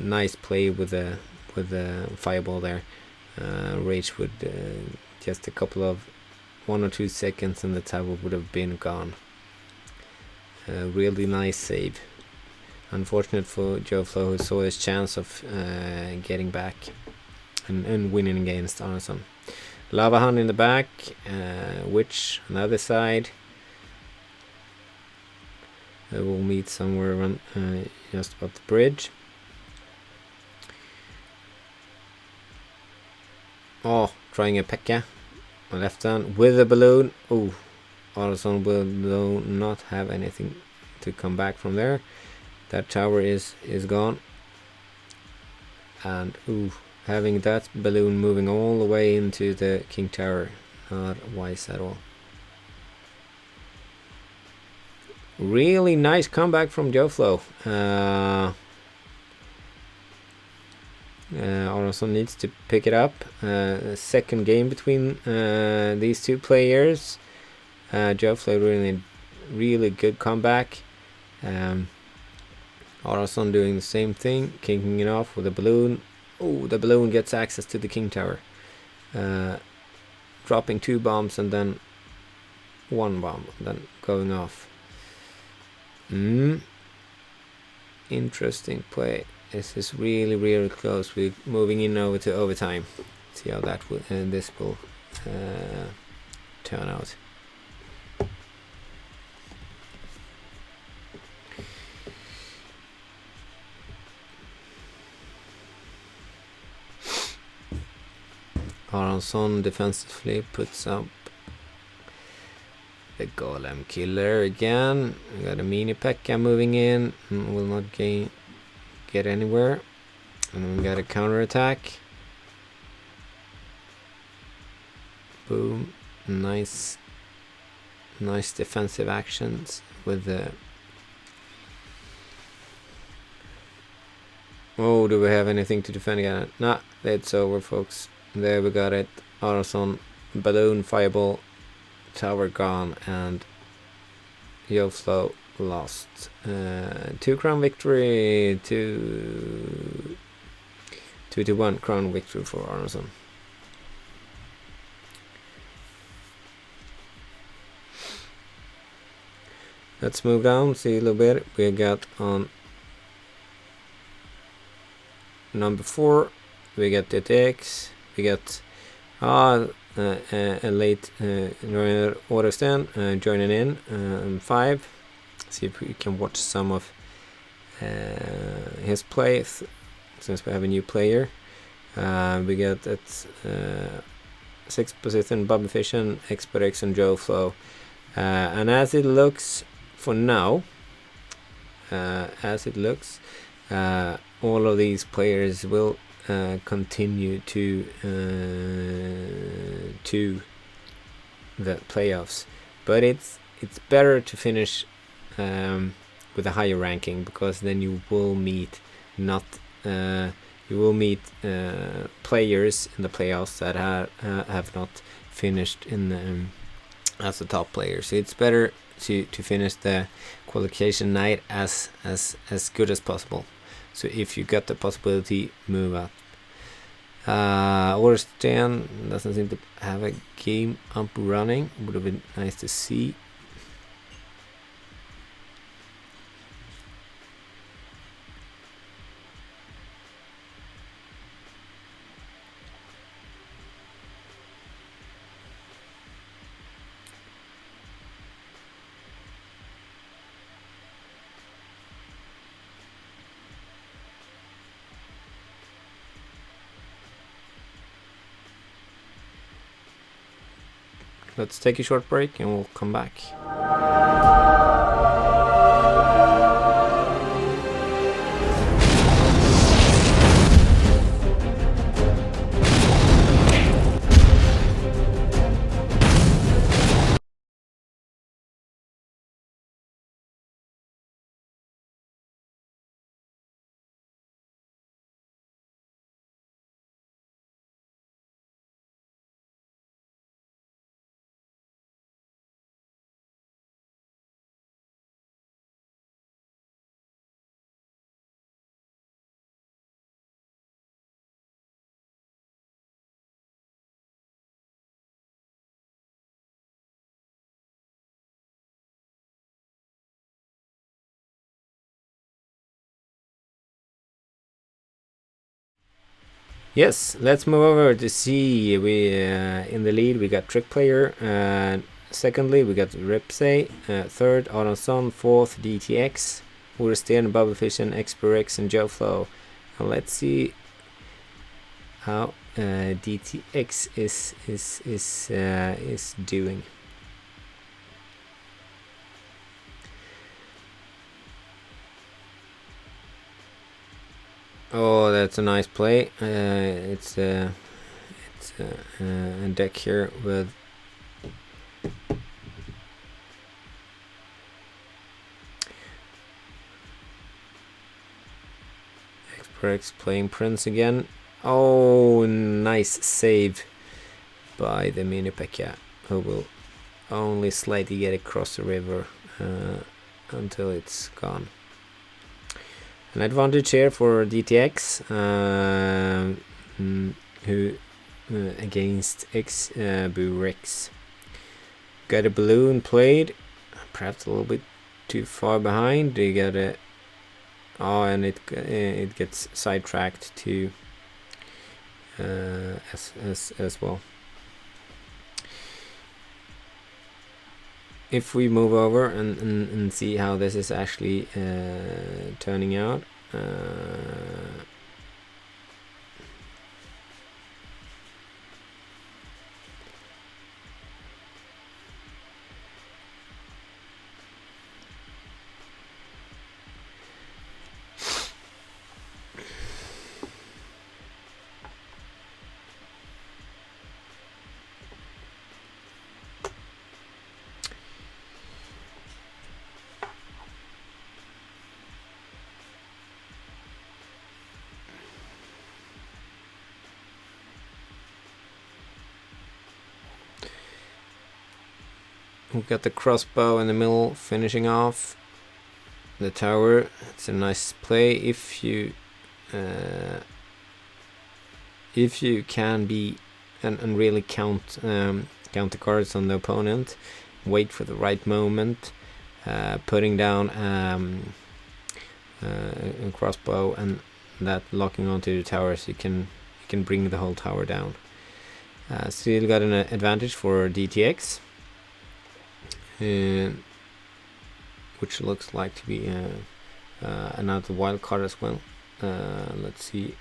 nice play with the fireball there. Rage would just a couple of 1 or 2 seconds, and the tower would have been gone. Really nice save. Unfortunate for Joe Flo, who saw his chance of getting back and winning against Aronsson. Lava Hound in the back, Witch on the other side. We'll meet somewhere around just above the bridge. Oh, trying a Pekka on left hand with a balloon. Oh, Aronsson will not have anything to come back from there. That tower is gone. And having that balloon moving all the way into the King Tower, not wise at all. Really nice comeback from Joe Flo. Aronsson needs to pick it up. Second game between these two players. Joe Flo really good comeback. Aronsson doing the same thing, kicking it off with a balloon. Oh, the balloon gets access to the King Tower. Dropping 2 bombs and then 1 bomb, and then going off. Interesting play. This is really close. We're moving in over to overtime. See how that will this will turn out. Aronsson defensively puts up the Golem Killer again. We got a mini Pekka moving in. Will not get anywhere. And we got a counter attack. Boom. Nice defensive actions with the... Oh, do we have anything to defend again? Nah, it's over, folks. There we got it. Aronsson, balloon, fireball, tower gone, and Joe Flo lost. 2 crown victory to 2-1 crown victory for Arnason. Let's move down, see a little bit. We got on number 4, we got DTX, we got a late order stand joining in 5. See if we can watch some of his play since we have a new player. We got at 6th position Bobby Fission, Expert X and Joe Flow. And as it looks for now, all of these players will continue to the playoffs, but it's better to finish with a higher ranking, because then you will meet players in the playoffs that have not finished in as a top player. So it's better to finish the qualification night as good as possible. So if you got the possibility, move up. Orstein doesn't seem to have a game up running. Would have been nice to see. Let's take a short break and we'll come back. Yes, let's move over to see. We in the lead we got Trick Player. Secondly, we got Ripsay. Third, Arnason. Fourth, DTX. Orestein, Bubble Fission, X and Joe Flow. And let's see how DTX is doing. Oh, that's a nice play. It's a deck here with X playing Prince again. Oh, nice save by the Mini Pekka, who will only slightly get across the river until it's gone. An advantage here for DTX, who against X Rex. Got a balloon played, perhaps a little bit too far behind. You got a and it gets sidetracked to as well. If we move over and see how this is actually turning out, we've got the crossbow in the middle finishing off the tower. It's a nice play if you if you can be and really count the cards on the opponent, wait for the right moment, putting down a crossbow and that locking onto the towers, you can bring the whole tower down. Still got an advantage for DTX, which looks like to be another wild card as well. Let's see.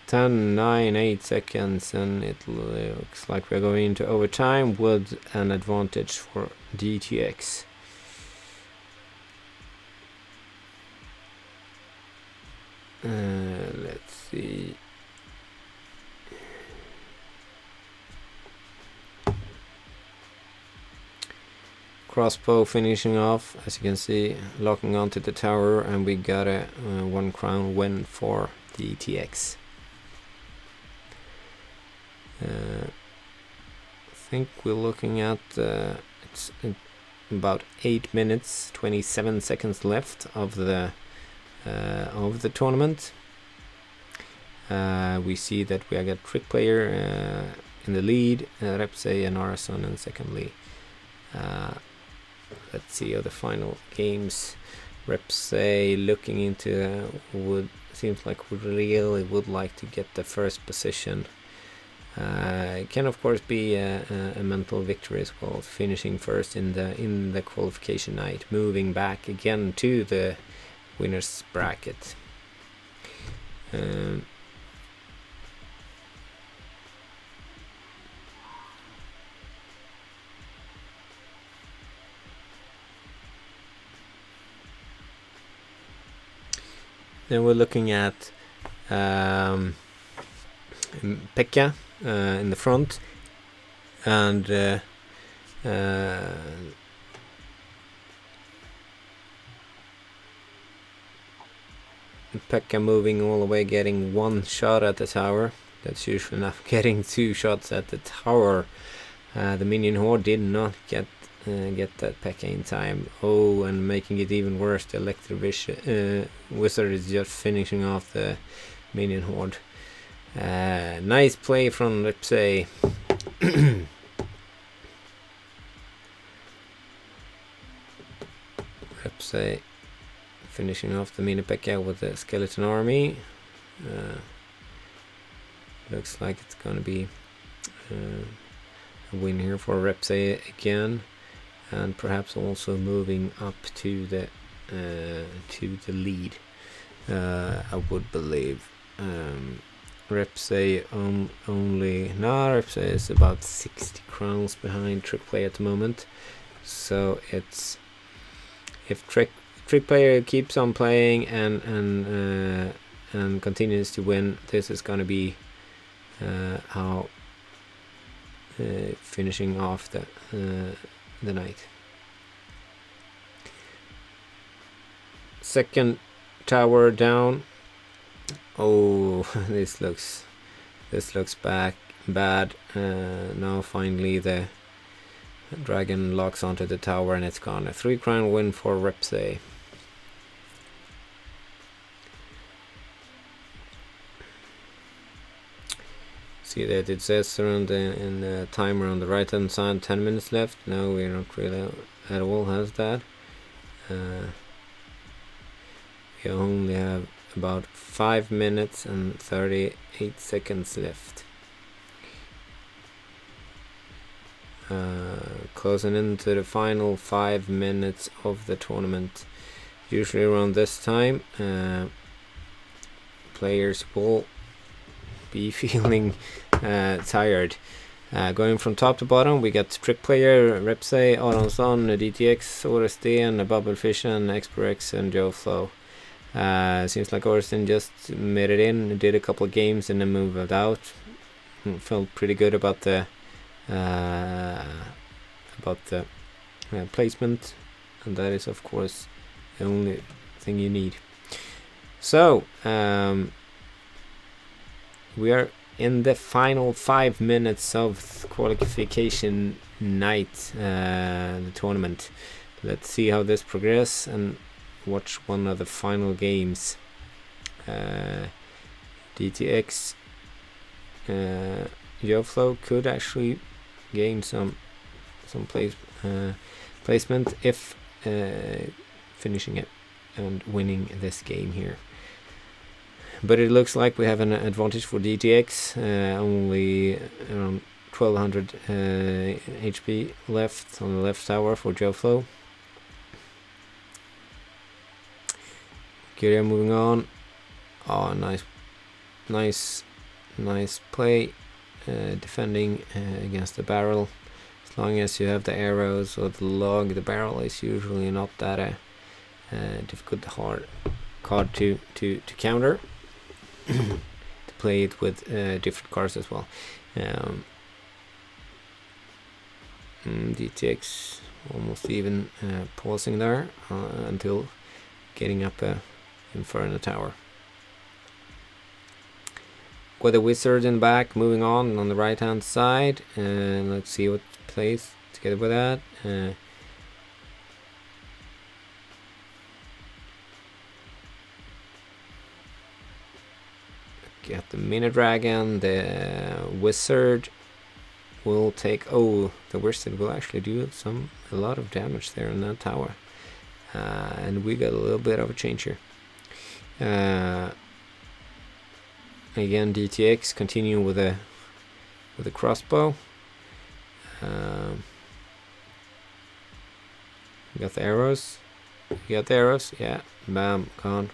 Ten, 9, 8 seconds, and it looks like we're going into overtime with an advantage for DTX. Let's see. Crossbow finishing off, as you can see, locking onto the tower, and we got a 1 crown win for DTX. I think we're looking at it's about 8 minutes 27 seconds left of the tournament. We see that we got Trick Player in the lead, Repsay and Arason in secondly. Let's see other final games. Repsay looking into seems like we really would like to get the first position. It can of course be a mental victory as well, finishing first in the qualification night, moving back again to the winners bracket. Then we're looking at Pekka in the front, and Pekka moving all the way, getting 1 shot at the tower. That's usually enough. Getting 2 shots at the tower. The minion horde did not get that Pekka in time. Oh, and making it even worse, the electric wizard is just finishing off the minion horde. Nice play from Repsay. Repsay finishing off the mini Pekka with the skeleton army. Looks like it's gonna be a win here for Repsay again, and perhaps also moving up to the lead. I would believe. Repsay Repsay is about 60 crowns behind Trick Player at the moment. So it's, if Trick Player keeps on playing and continues to win, this is gonna be how finishing off the night. Second tower down. Oh, this looks bad. Now finally the dragon locks onto the tower and it's gone. A 3 crown win for Repsay. See that it says around in the timer on the right hand side 10 minutes left. No, we're not really at all has that. We only have about 5 minutes and 38 seconds left. Closing into the final 5 minutes of the tournament. Usually around this time, players will be feeling tired. Going from top to bottom, we got Trick Player, Repsay, Aronsson, DTX, Orestein, Bubblefish, Xperex, and Joe Flow. Seems like Orestein just made it in, did a couple of games, and then moved out. Felt pretty good about the placement, and that is of course the only thing you need. So we are in the final 5 minutes of qualification night, the tournament. Let's see how this progresses and watch one of the final games. DTX Joflo could actually gain some placement if finishing it and winning this game here. But it looks like we have an advantage for DTX, only around 1200 HP left on the left tower for Joflo. Kyria moving on. Oh, nice play, defending against the barrel. As long as you have the arrows or the log, the barrel is usually not that difficult, hard to counter. To play it with different cards as well. DTX almost even pausing there until getting up Inferno Tower. With a wizard in the back, moving on the right hand side, and let's see what plays together with that. Get the mini dragon. The wizard will take. Oh, the wizard will actually do a lot of damage there in that tower, and we got a little bit of a change here. Again, DTX continuing with a crossbow. Got the arrows. You got the arrows. Yeah, bam, gone.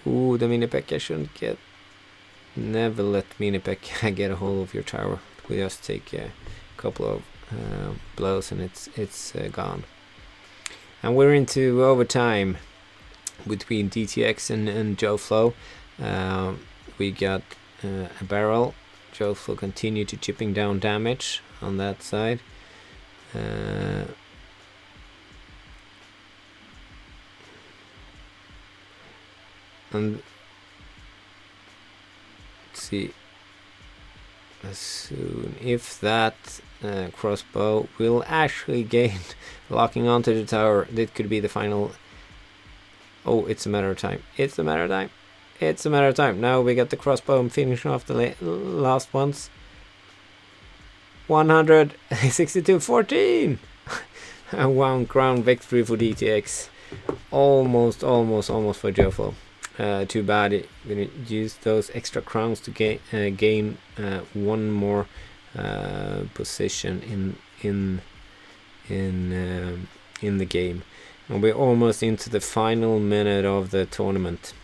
Ooh, the mini peck I shouldn't get. Never let mini peck get a hold of your tower. We just take a couple of blows and it's gone. And we're into overtime between DTX and Joflo. We got a barrel. Joflo continue to chipping down damage on that side. And let's see as soon if that crossbow will actually gain locking onto the tower. That could be the final. Oh, it's a matter of time. It's a matter of time. It's a matter of time. Now we got the crossbow and finishing off the last ones. 162-14. A 1 crown victory for DTX. Almost for Joflo. Too bad it used those extra crowns to gain one more position in the game. And we're almost into the final minute of the tournament.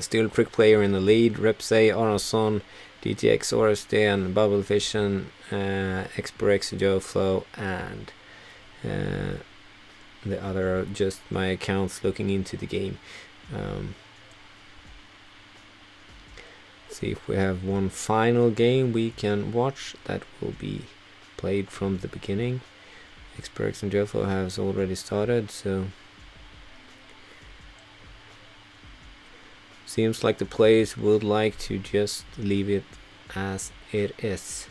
Still Prick player in the lead. Repsay, Arason, DTX, Orsten, Bubble Vision, Xperex, Joflo, and the other are just my accounts looking into the game. See if we have one final game we can watch that will be played from the beginning. Xperex and Joflo has already started, so seems like the players would like to just leave it as it is.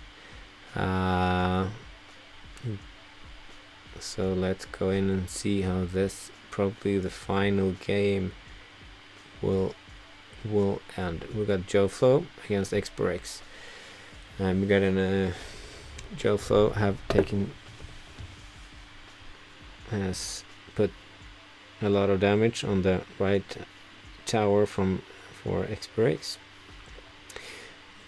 So let's go in and see how this, probably the final game, will end. We got Joflo against Xperex, and we got Joflo has put a lot of damage on the right tower for Xperex.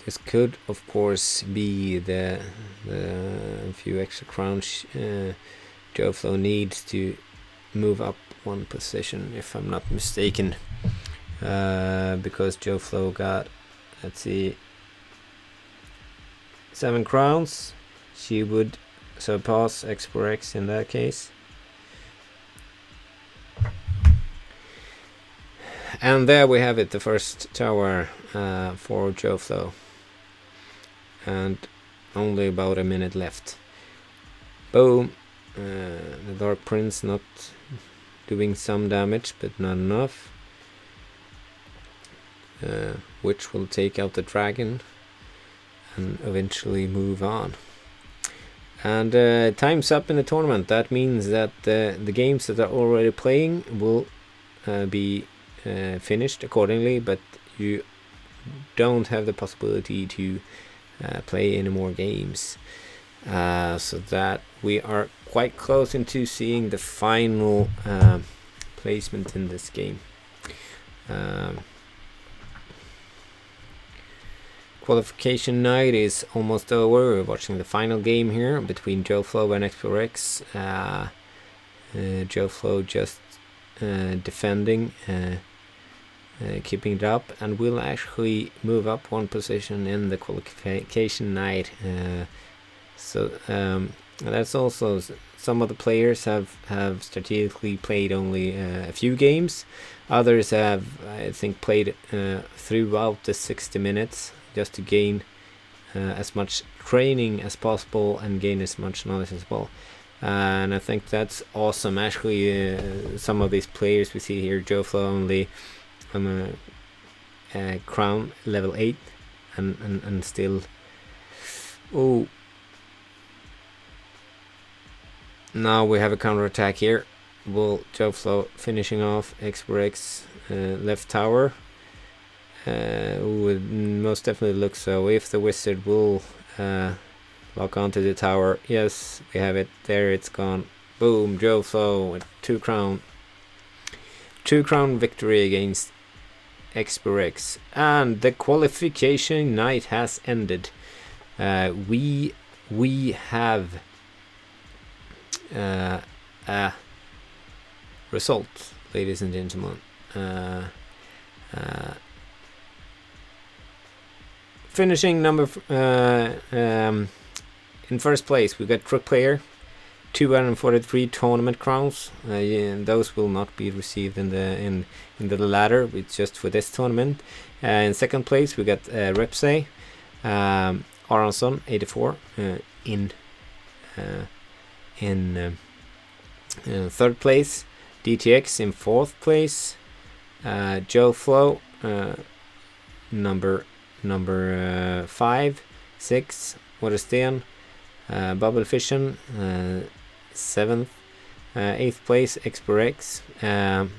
This could of course be the few extra crowns Joflo needs to move up one position, if I'm not mistaken, because Joflo got, let's see, 7 crowns. She would surpass Xperex in that case. And there we have it, the first tower for Joflo, and only about a minute left. Boom. The Dark Prince not doing some damage, but not enough. which will take out the dragon and eventually move on. And time's up in the tournament. That means that the games that are already playing will be finished accordingly, but you don't have the possibility to play any more games. So that we are quite close into seeing the final placement in this game. Qualification night is almost over. We're watching the final game here between Joe Flo and XPRX. Joe Flo just defending, keeping it up, and will actually move up one position in the qualification night. So that's also some of the players have strategically played only a few games. Others have, I think, played throughout the 60 minutes just to gain as much training as possible and gain as much knowledge as well. And I think that's awesome. Actually, some of these players we see here, Joe Flo only on a crown level 8 and still. Oh, now we have a counter attack here. Will Joe Flo finishing off XPRX left tower? Would most definitely look so. If the wizard will lock onto the tower, yes, we have it. There, it's gone. Boom, Joe Flo with 2 crown victory against XPRX, and the qualification night has ended. We have a result, ladies and gentlemen. Finishing number in first place, we got Crook Player, 243 tournament crowns. Those will not be received in the ladder. It's just for this tournament. In second place, we got Repsay, Aronson, 84 in third place. DTX in fourth place. Joe Flo, number 5, 6. Watersten, Bubble Fission, 7th. 8th place, XPRX. And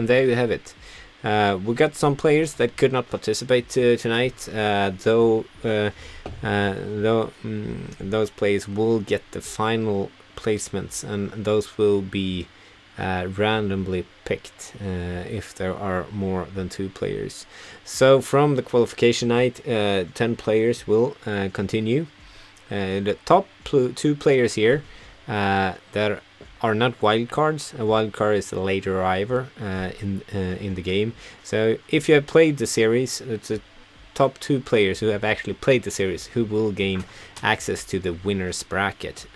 there you have it. We got some players that could not participate tonight, though those players will get the final placements, and those will be randomly picked if there are more than 2 players. So from the qualification night, 10 players will continue. The top 2 players here that are not wildcards. A wildcard is a later arriver in the game. So if you have played the series, it's the top 2 players who have actually played the series who will gain access to the winner's bracket.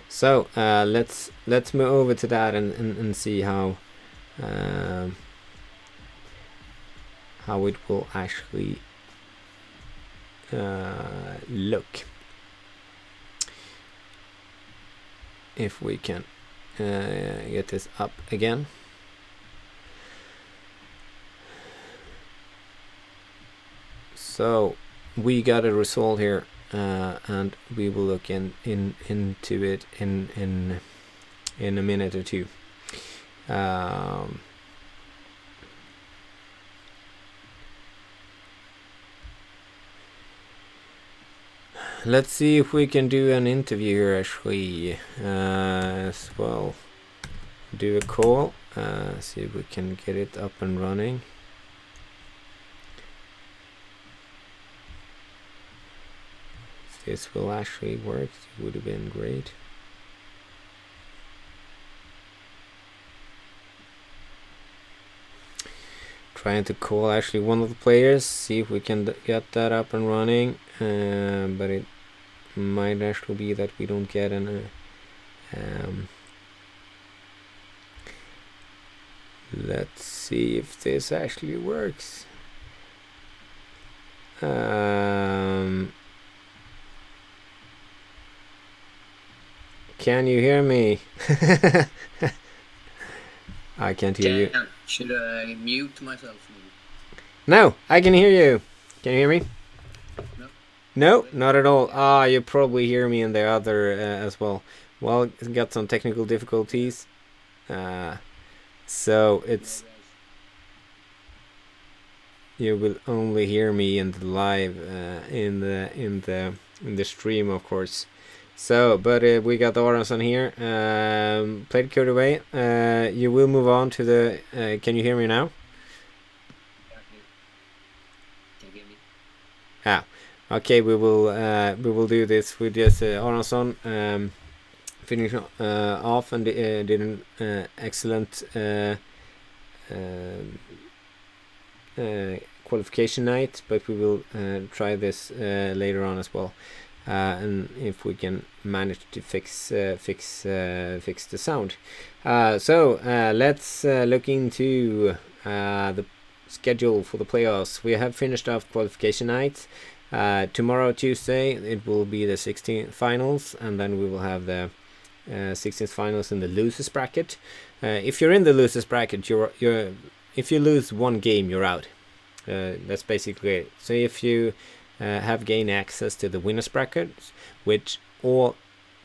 So let's move over to that and see how it will actually look. If we can get this up again. So we got a result here, and we will look into it in a minute or two. Let's see if we can do an interview here actually as well. Do a call, see if we can get it up and running. If this will actually work, it would have been great. Trying to call actually one of the players, see if we can get that up and running, but it might actually be that we don't get an let's see if this actually works. Can you hear me? I can't hear you. Should I mute myself? No, I can hear you. Can you hear me? No. No, not at all. Ah, you probably hear me in the other as well. Well, got some technical difficulties. So it's you will only hear me in the live in the stream, of course. So, but we got Aronson here. Played code away. You will move on to the. Can you hear me now? Can you hear me? Ah, okay. We will do this with just Aronson. Finish off and did an excellent qualification night, but we will try this later on as well, and if we can manage to fix the sound. So let's look into the schedule for the playoffs. We have finished off qualification night. Tomorrow, Tuesday, it will be the 16th finals, and then we will have the 16th finals in the losers bracket. If you're in the losers bracket, if you lose one game, you're out. That's basically it. So if you have gained access to the winners bracket, which all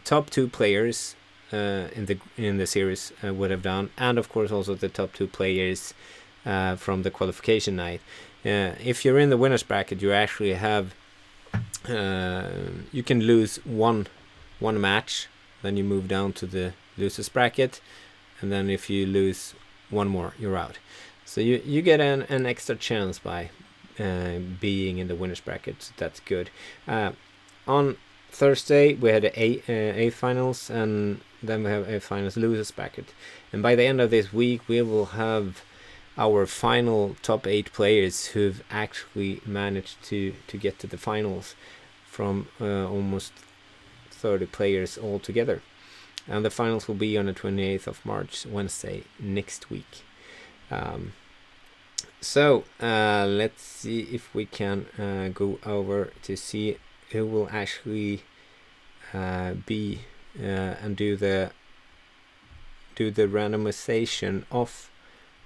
top 2 players in the series would have done, and of course also the top 2 players from the qualification night. If you're in the winners bracket, you actually have you can lose one match, then you move down to the losers bracket, and then if you lose one more, you're out. So you get an extra chance by being in the winners bracket. So that's good. On Thursday we had A finals, and then we have A finals losers bracket. And by the end of this week we will have our final top 8 players who've actually managed to get to the finals from almost 30 players altogether. And the finals will be on the 28th of March, Wednesday, next week. So let's see if we can go over to see who will actually be and do the randomization of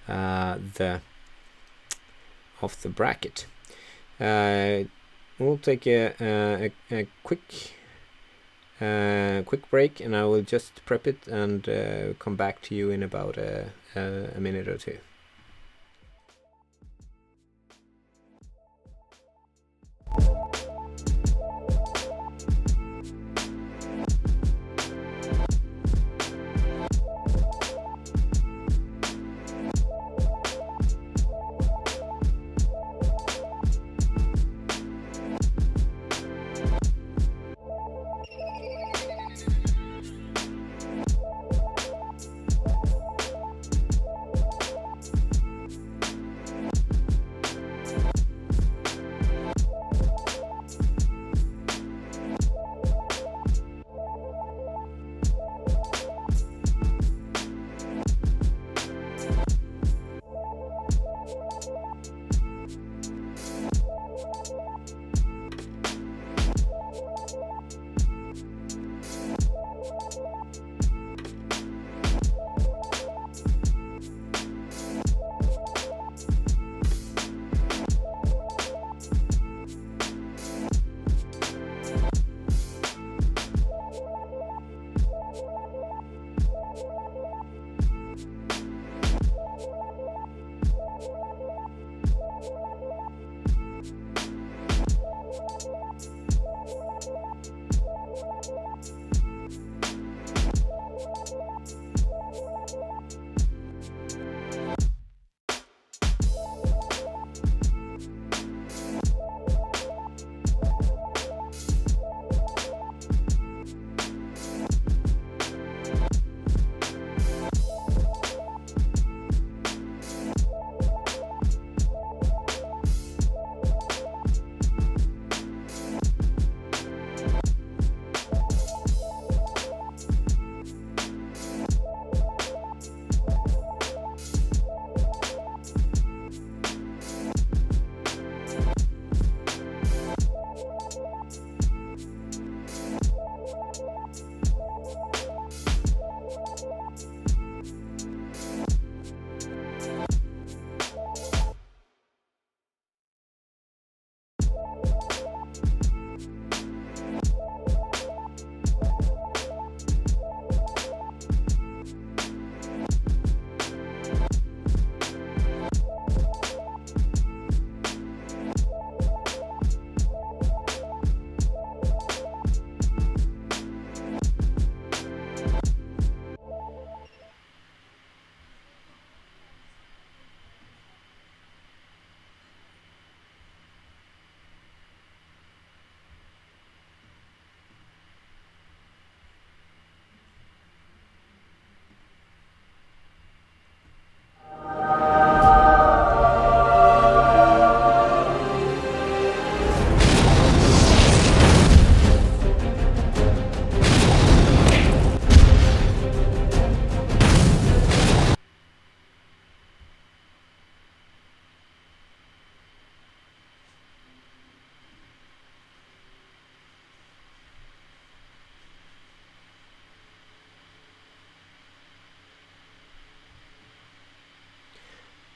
the bracket. We'll take a quick break, and I will just prep it and come back to you in about a minute or two.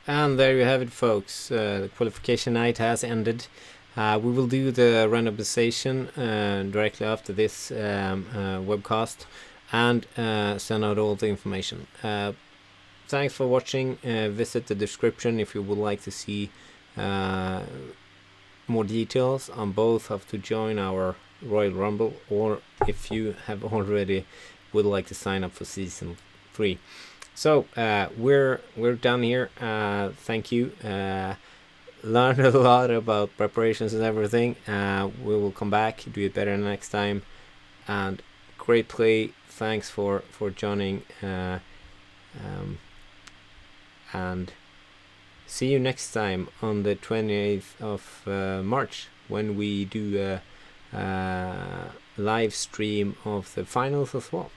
And there you have it, folks. The qualification night has ended. We will do the randomization directly after this webcast and send out all the information. Thanks for watching. Visit the description if you would like to see more details on both how to join our Royal Rumble, or if you have already would like to sign up for season 3. So we're done here. Thank you. Learned a lot about preparations and everything. We will come back, do it better next time, and great play. Thanks for joining, and see you next time on the 28th of March, when we do a live stream of the finals as well.